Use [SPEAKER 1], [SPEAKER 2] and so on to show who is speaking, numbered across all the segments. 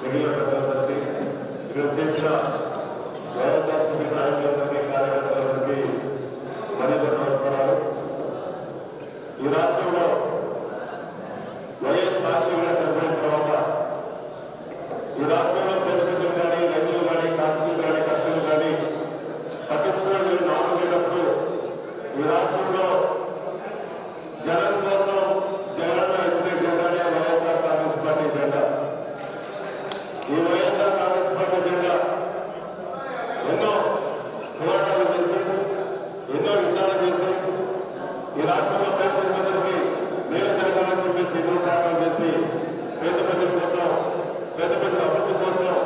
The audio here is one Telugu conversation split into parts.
[SPEAKER 1] మిగిలిన ప్రజలందరికీ ఇక్కడ చేసిన వైఎస్ఆర్సీపీ నాయకులందరికీ కార్యకర్తలందరికీ మరింత నమస్కారాలు. ఈ రాష్ట్రంలో వైఎస్ రాజశేఖర చనిపోయిన తర్వాత ఈ రాష్ట్రంలో ప్రజలు కానీ రైతులు కానీ కార్మికులు కానీ కర్షకులు కానీ పట్టించుకోవడం నామం లేనప్పుడు ఈ రాష్ట్రంలో జగన్ కోసం జగన్ ఎత్తునే జెండానే వైఎస్ఆర్ కాంగ్రెస్ పార్టీ జెండా. ఈ వైఎస్ఆర్ కాంగ్రెస్ పార్టీ జెండా ఎన్నో పోరాటాలు చేసి ఎన్నో యుద్ధాలు చేసి ఈ రాష్ట్రంలో పేద ప్రజలందరికీ మేలు జరగాలని చెప్పేసి ఎన్నో పోరాటాలు చేసి పేద ప్రజల కోసం పేద ప్రజల అభివృద్ధి కోసం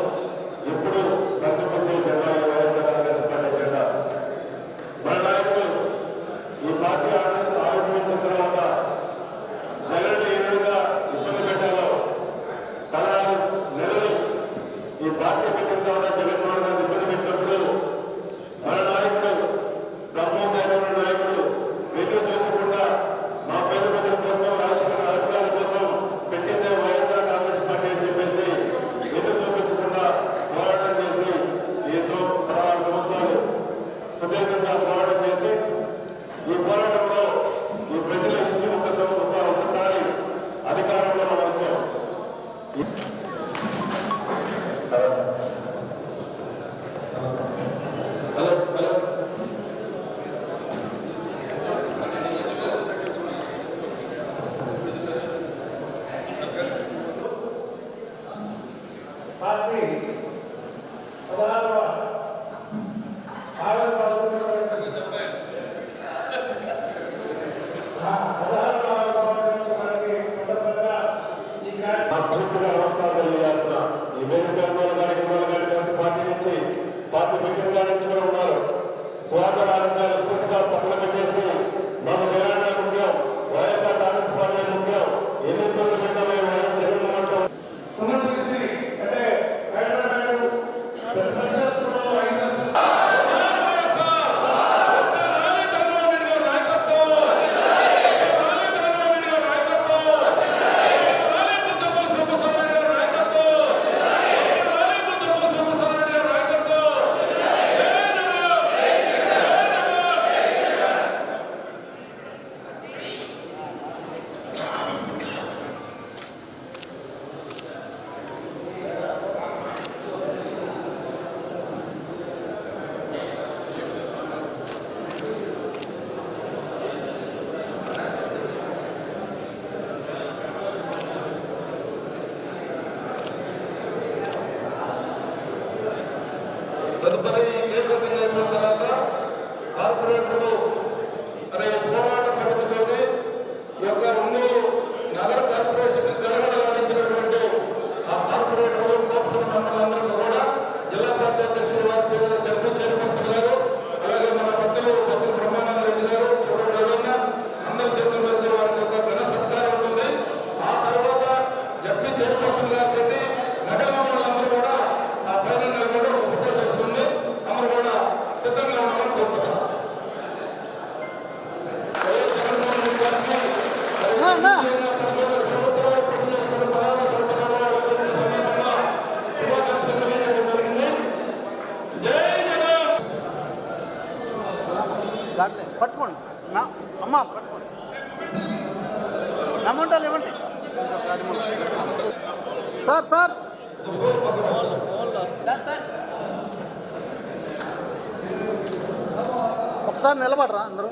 [SPEAKER 1] ఎప్పుడు ప్రతిపక్షే జెండా ఈ వైఎస్ఆర్ కాంగ్రెస్ పార్టీ జెండా. మన నాయకులు ఈ పార్టీ ఆవిర్భవించిన తర్వాత జగన్ ఏ విధంగా ఇబ్బంది పెట్టాలో 16 నెలలు ఈ పార్టీ పెట్టిన తర్వాత జగన్మోహన్ గారిని ఇబ్బంది పెట్టినప్పుడు మన నాయకుడు బ్రహ్మోదయమైన నాయకుడు వెన్ను చూపకుండా మా పేద ప్రజల కోసం రాష్ట్ర రాష్ట్రాల కోసం పెట్టిందే వైఎస్ఆర్ కాంగ్రెస్ పార్టీ అని చెప్పేసి వెన్ను చూపించకుండా పోరాటం చేసి ఈ 16 సంవత్సరాలు సుదీర్ఘంగా పోరాటం చేసి ఈ పోరాటంలో ఈ ప్రజల నుంచి ఒకసారి అధికారంలో మనం వచ్చాం. పూర్తిగా నమస్కారం తెలియజేస్తున్న ఈ వేదిక పార్టీ నుంచి పార్టీ మిత్రులుగా నుంచి కూడా ఉన్నారు. స్వార్థ రాజకీయాలు పూర్తిగా పక్కన పెట్టేసి మాకు తెలంగాణ ముఖ్యం, వైఎస్ఆర్ కాంగ్రెస్ పార్టీ ముఖ్యం, ఎన్ని ఇబ్బందులు పెట్టామో వైఎస్ జగన్మోహన్ అంటే తదుపరి కేంద్ర బిల్లు తర్వాత కార్పొరేటర్లు అనే పోరాట పద్ధతితో ఈ యొక్క ఉన్నూరు నగర కార్పొరేషన్ గడగడలాడించినటువంటి ఆ కార్పొరేటర్లు కోర్పొరేషన్ మెంబర్లందరికీ కూడా జిల్లా పార్టీ అధ్యక్షులు వారి జడ్పీ చైర్మన్ గారు, అలాగే మన పెద్దలు బ్రహ్మానంద రెడ్డి గారు, చూడండి అందరి చేతుల మీద వారికి ఒక ఘన సత్కారం ఉంటుంది. ఆ తర్వాత జడ్పీ చైర్పర్సన్ గారు పెట్టి మహిళా వాళ్ళందరూ కూడా ఆ పైన నిలబడి ఉపదేశిస్తుంది. అందరూ కూడా సిద్ధంగా ఉన్నామని కోరుతున్నాం.
[SPEAKER 2] పట్టుకోండి అమ్మ, పట్టుకోండి అమౌంట్ ఇవ్వండి సార్. సార్ ఒకసారి నిలబడరా అందరూ.